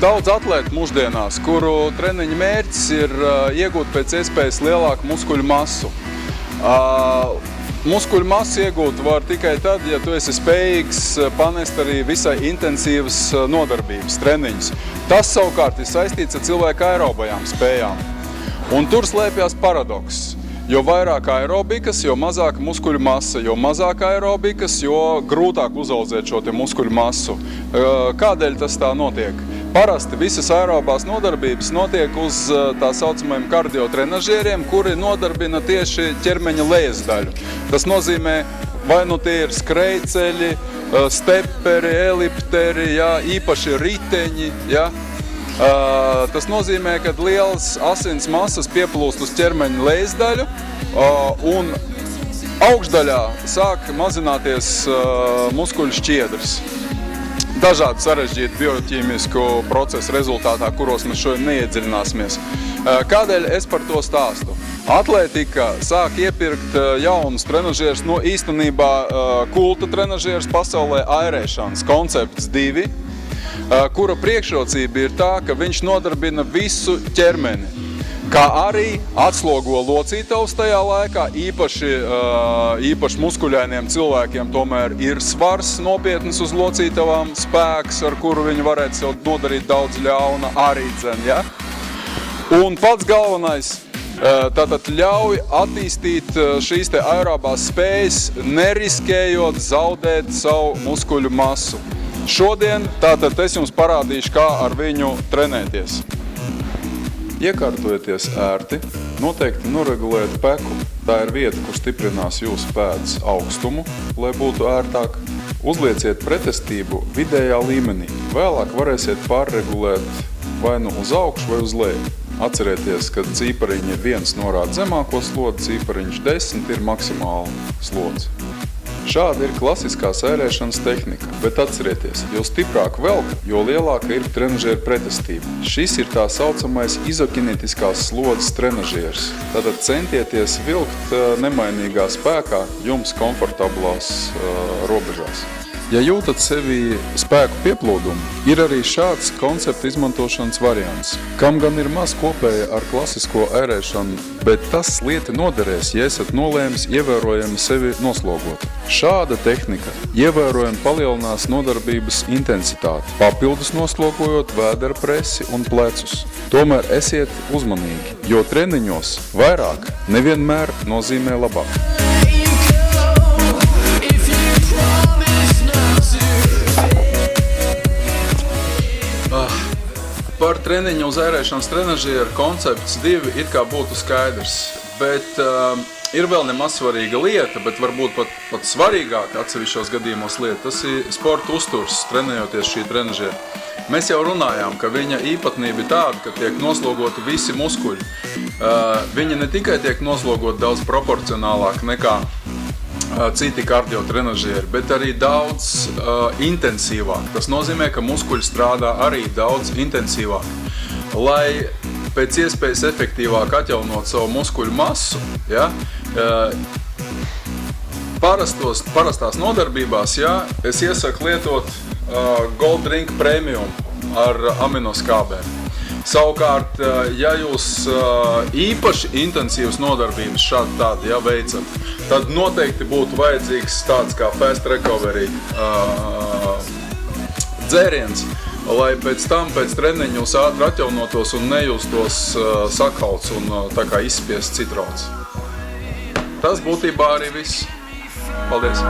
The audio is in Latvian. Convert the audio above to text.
daudz atlētu mūsdienās, kuru treniņa mērķis ir iegūt pēc iespējas lielāku muskuļu masu. Muskuļu masu iegūt var tikai tad, ja tu esi spējīgs panest arī visai intensīvas nodarbības, treniņus. Tas savukārt ir saistīts ar cilvēka aerobajām spējām. Un tur slēpjas paradoks. Jo vairāk aerobikas, jo mazāka muskuļu masa, jo mazāk aerobikas, jo grūtāk uzaudzēt šo te muskuļu masu. Kādēļ tas tā notiek? Parasti visas aerobās nodarbības notiek uz tā saucamajiem kardiotrenažieriem, kuri nodarbina tieši ķermeņa lejas daļu. Tas nozīmē, vai nu tie ir skrejceļi, steperi, elipteri, īpaši riteņi. Tas nozīmē, ka lielas asins masas pieplūst uz ķermeņa lejas daļu un augšdaļā sāk mazināties muskuļu šķiedras. Dažādu sarežģītu bioķīmisku procesu rezultātā, kuros mēs šodien neiedziļināsimies. Kādēļ es par to stāstu? Atlētika sāk iepirkt jaunus trenažierus, īstenībā kulta trenažierus pasaulē aerēšanas koncepts 2, kura priekšrocība ir tā, ka viņš nodarbina visu ķermeni, kā arī atslogo locītavus tajā laikā, īpaši muskuļainiem cilvēkiem tomēr ir svars nopietnas uz locītavām, spēks, ar kuru viņi varētu sev nodarīt daudz ļauna arī dzen, Un pats galvenais, tātad ļauj attīstīt šīs te aerobās spējas, neriskējot zaudēt savu muskuļu masu. Šodien tātad es jums parādīšu, kā ar viņu trenēties. Iekārtojieties ērti, noteikti noregulēt peku. Tā ir vieta, kur stiprinās jūsu pēdas augstumu, lai būtu ērtāk. Uzlieciet pretestību vidējā līmenī. Vēlāk varēsiet pārregulēt vai nu uz augšu vai uz leju. Atcerieties, ka cīpariņi 1 norāda zemāko slodzi, cīpariņš 10 ir maksimāla slodze. Šāda ir klasiskā sērēšanas tehnika, bet atcerieties, jo stiprāk velk, jo lielāka ir trenažieru pretestība. Šis ir tā saucamais izokinetiskās slodzes trenažieris. Tātad centieties vilkt nemainīgā spēkā jums komfortablās robežās. Ja jūtat sevī spēku pieplūdumu, ir arī šāds koncepta izmantošanas variants, kam gan ir maz kopēja ar klasisko ērēšanu, bet tas lieti noderēs, ja esat nolēmis ievērojami sevi noslogot. Šāda tehnika ievērojami palielinās nodarbības intensitāti, papildus noslogojot vēdera presi un plecus. Tomēr esiet uzmanīgi, jo treniņos vairāk nevienmēr nozīmē labāk. Par treniņu uz ērēšanas trenažieru koncepts 2 it kā būtu skaidrs, bet ir vēl nemaz svarīga lieta, bet varbūt pat svarīgāka atsevišķos gadījumos lieta. Tas ir sporta uzturs, trenējoties šī trenažiera. Mēs jau runājām, ka viņa īpatnība ir tāda, ka tiek noslogoti visi muskuļi. Viņa ne tikai tiek noslogoti daudz proporcionālāk nekā citi kardiotrenažieri, bet arī daudz intensīvāk. Tas nozīmē, ka muskuļi strādā arī daudz intensīvāk. Lai pēc iespējas efektīvāk atjaunot savu muskuļu masu, parastās nodarbībās, es iesaku lietot Gold Drink Premium ar aminoskābēm. Savukārt, ja jūs īpaši intensīvas nodarbības šādi veicat, tad noteikti būtu vajadzīgs tāds kā Fast Recovery dzēriens, lai pēc treniņa jūs ātri atjaunotos un nejustos sakauts un tā kā izspiest citrons. Tas būtībā arī viss. Paldies!